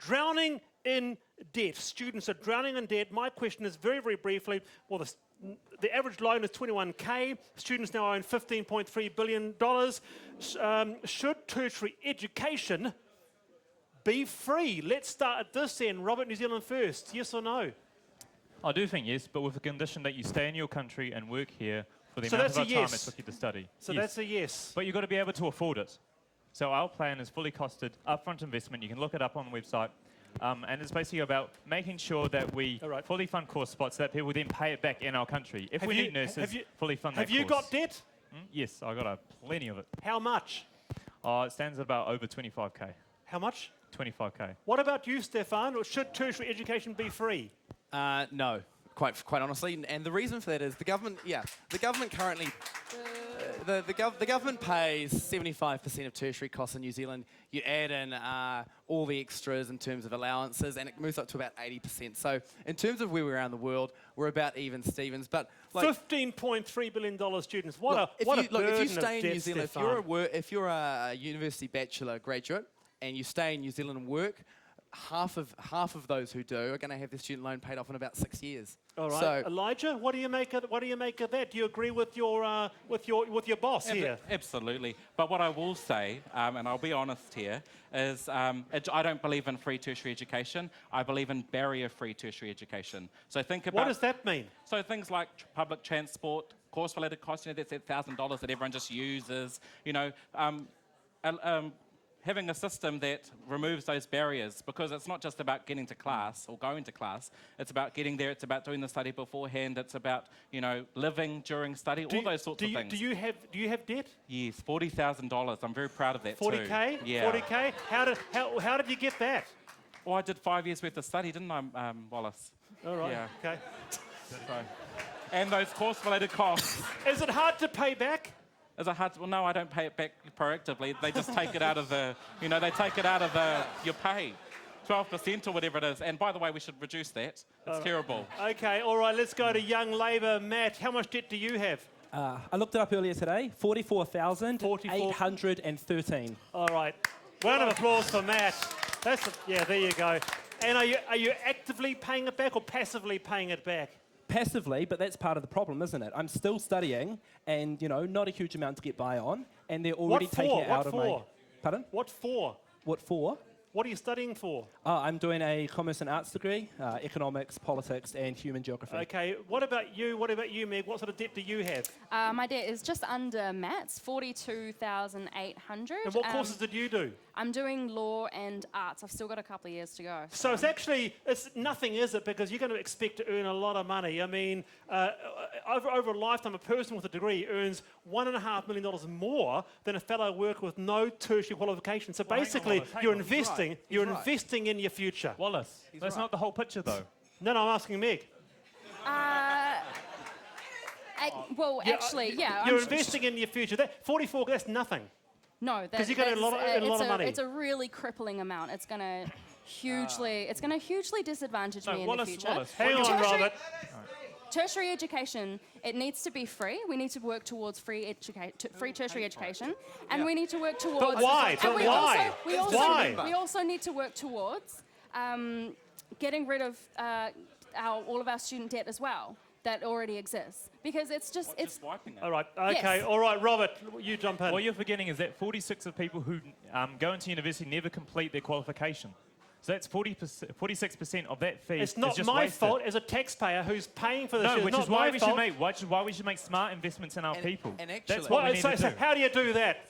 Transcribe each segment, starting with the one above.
drowning in debt. Students are drowning in debt. My question is very, very briefly, well, the average loan is 21K. Students now own $15.3 billion. Should tertiary education be free? Let's start at this end. Robert, New Zealand first. Yes or no? I do think yes, but with the condition that you stay in your country and work here for the So amount of that's a time yes. it took you to study. So Yes. that's a yes. But you've got to be able to afford it. So our plan is fully costed upfront investment. You can look it up on the website. And it's basically about making sure that we fully fund course spots so that people then pay it back in our country. If we need nurses, fully fund that course. Have you got debt? Yes, I got plenty of it. How much? It stands at about over 25K. How much? 25K. What about you, Stefan? Or should tertiary education be free? No, quite honestly. And the reason for that is the government currently... The government pays 75% of tertiary costs in New Zealand. You add in all the extras in terms of allowances, and it moves up to about 80%. So in terms of where we are in the world, we're about even Stevens. But like, $15.3 billion students. What a if burden you stay of in debt, New Zealand, Stefan. if you're a university bachelor graduate and you stay in New Zealand and work, half of those who do are going to have their student loan paid off in about 6 years. All right, so, Elijah, what do you make of that? Do you agree with your boss here? Absolutely. But what I will say, and I'll be honest here, is I don't believe in free tertiary education. I believe in barrier-free tertiary education. So think about... What does that mean? So things like public transport, course-related costs, that's $1,000 that everyone just uses, having a system that removes those barriers, because it's not just about getting to class or going to class, it's about getting there, it's about doing the study beforehand, it's about, living during study, all those sorts of things. Do you have debt? Yes, $40,000. I'm very proud of that 40K? too. Yeah. 40K? How did you get that? Well, I did 5 years worth of study, didn't I, Wallace? All right, Yeah. okay. So, and those course-related costs. Is it hard to pay back? Is it hard to, well, no, I don't pay it back proactively. They just take it out of your pay. 12% or whatever it is. And by the way, we should reduce that. It's terrible. Okay, all right, let's go to Young Labour. Matt, how much debt do you have? I looked it up earlier today, 44,813. All right. Round of applause for Matt. There you go. And are you actively paying it back or passively paying it back? Passively, but that's part of the problem, isn't it? I'm still studying and, not a huge amount to get by on, and they're already taking it out of my... Pardon? What for? What for? What are you studying for? I'm doing a commerce and arts degree, economics, politics, and human geography. Okay, what about you, Meg? What sort of debt do you have? My debt is just under maths, 42,800. And what courses did you do? I'm doing law and arts. I've still got a couple of years to go. So it's nothing, is it? Because you're going to expect to earn a lot of money. I mean, over a lifetime, a person with a degree earns $1.5 million more than a fellow worker with no tertiary qualification. So basically, you're investing in your future. Wallace, that's not the whole picture, though. No, I'm asking Meg. You're investing in your future. That 44, that's nothing. No, because you're going to earn a lot of money. It's a really crippling amount. It's going to hugely disadvantage me in the future. Wallace, hang on, Robert. Tertiary education, it needs to be free. We need to work towards free tertiary education, and we need to work towards. But why? We also need to work towards getting rid of all of our student debt as well that already exists, because it's wiping it. All right. Okay. Yes. All right, Robert, you jump in. What you're forgetting is that 46 of people who go into university never complete their qualification. So that's 46% of that fee. It's not my fault as a taxpayer who's paying for this. No, which is why we should make smart investments in our people. And actually, that's what we need to do. How do you do that?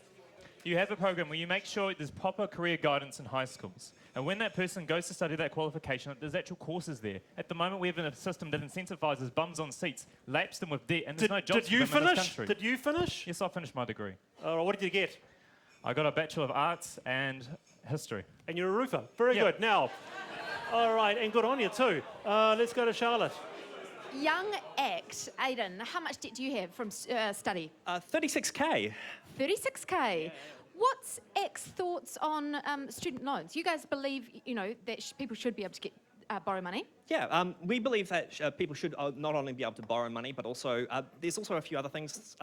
You have a program where you make sure there's proper career guidance in high schools. And when that person goes to study that qualification, there's actual courses there. At the moment, we have a system that incentivizes bums on seats, laps them with debt, and there's no jobs for them in this country. Did you finish? Yes, I finished my degree. All right, what did you get? I got a Bachelor of Arts and History. And you're a roofer. Very good. Now, all right, and good on you too. Let's go to Charlotte. Young ACT, Aidan, how much debt do you have from study? 36K. 36K. What's ACT's thoughts on student loans? You guys believe, that people should be able to get borrow money? Yeah, we believe that people should not only be able to borrow money, but also there's also a few other things.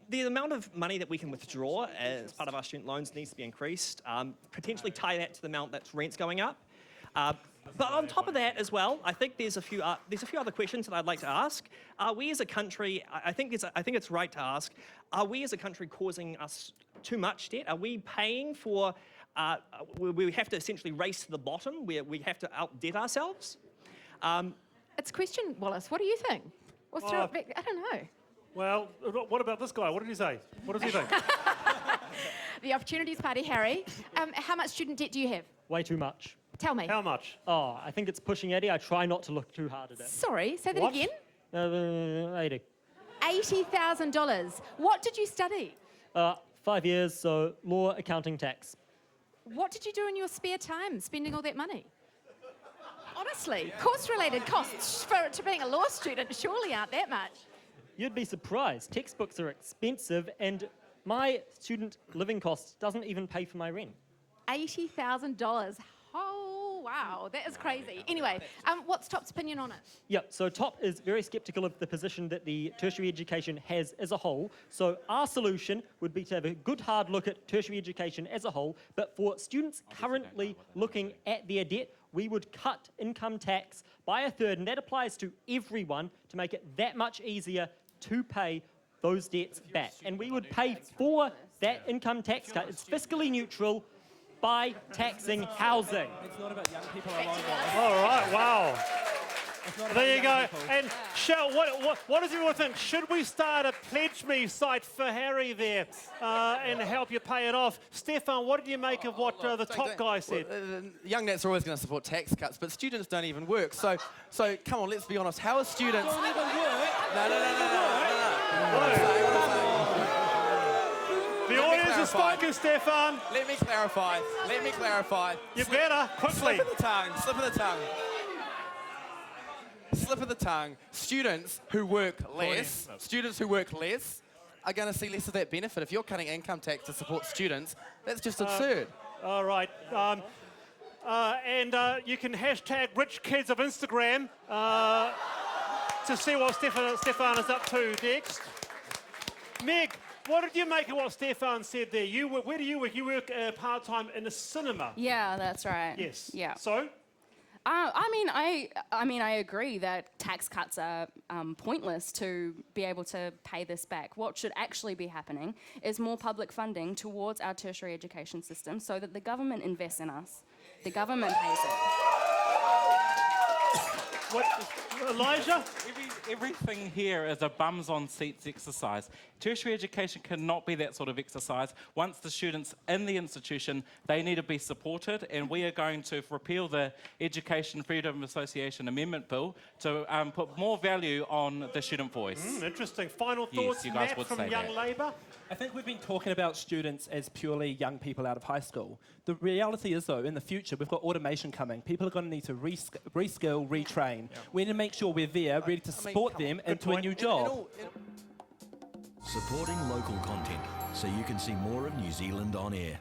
the amount of money that we can withdraw as part of our student loans needs to be increased. Potentially tie that to the amount that rent's going up. But on top of that as well, I think there's a few other questions that I'd like to ask. Are we as a country? I think it's right to ask. Are we as a country causing us too much debt? Are we paying for? We have to essentially race to the bottom, where we have to out-debt ourselves. It's a question, Wallace. What do you think? I don't know. Well, what about this guy? What did he say? What does he think? The Opportunities Party, Harry. How much student debt do you have? Way too much. Tell me. How much? Oh, I think it's pushing 80. I try not to look too hard at it. Sorry, say that What? again. 80. $80,000. What did you study? 5 years, so law, accounting, tax. What did you do in your spare time spending all that money? Honestly, course-related costs to being a law student surely aren't that much. You'd be surprised. Textbooks are expensive, and my student living cost doesn't even pay for my rent. $80,000. Oh, wow, that is crazy. Anyway, what's Top's opinion on it? Yeah, so Top is very sceptical of the position that the tertiary education has as a whole. So our solution would be to have a good hard look at tertiary education as a whole, but for students currently looking at their debt, we would cut income tax by a third, and that applies to everyone to make it that much easier to pay those debts back. And we would pay for that income tax cut. It's fiscally neutral by taxing housing. It's not about young people alone. All right, wow. It's not about There you young go. people. And Shell, what does everyone think? Should we start a Pledge Me site for Harry there and help you pay it off? Stefan, what did you make of what the top guy said? Young nats are always going to support tax cuts, but students don't even work. So come on, let's be honest. How are students? Don't even work. No. The audience is spoken, Stefan. Let me clarify. You better, quickly. Slip of the tongue. Students who work less are going to see less of that benefit. If you're cutting income tax to support students, that's just absurd. All right. And you can hashtag rich kids of Instagram to see what Stefan is up to next. Meg, what did you make of what Stefan said there? Where do you work? You work part-time in a cinema. Yeah, that's right. Yes. Yeah. So? I agree that tax cuts are pointless to be able to pay this back. What should actually be happening is more public funding towards our tertiary education system so that the government invests in us. The government pays it. What, Elijah? Everything here is a bums on seats exercise. Tertiary education cannot be that sort of exercise. Once the students in the institution, they need to be supported, and we are going to repeal the Education Freedom Association Amendment Bill to put more value on the student voice. Interesting. Final thoughts, you guys Matt would from say Young that. Labour? I think we've been talking about students as purely young people out of high school. The reality is, though, in the future, we've got automation coming. People are going to need to reskill, retrain. We need to make sure we're there, ready to support them into a new job. Supporting local content so you can see more of New Zealand on air.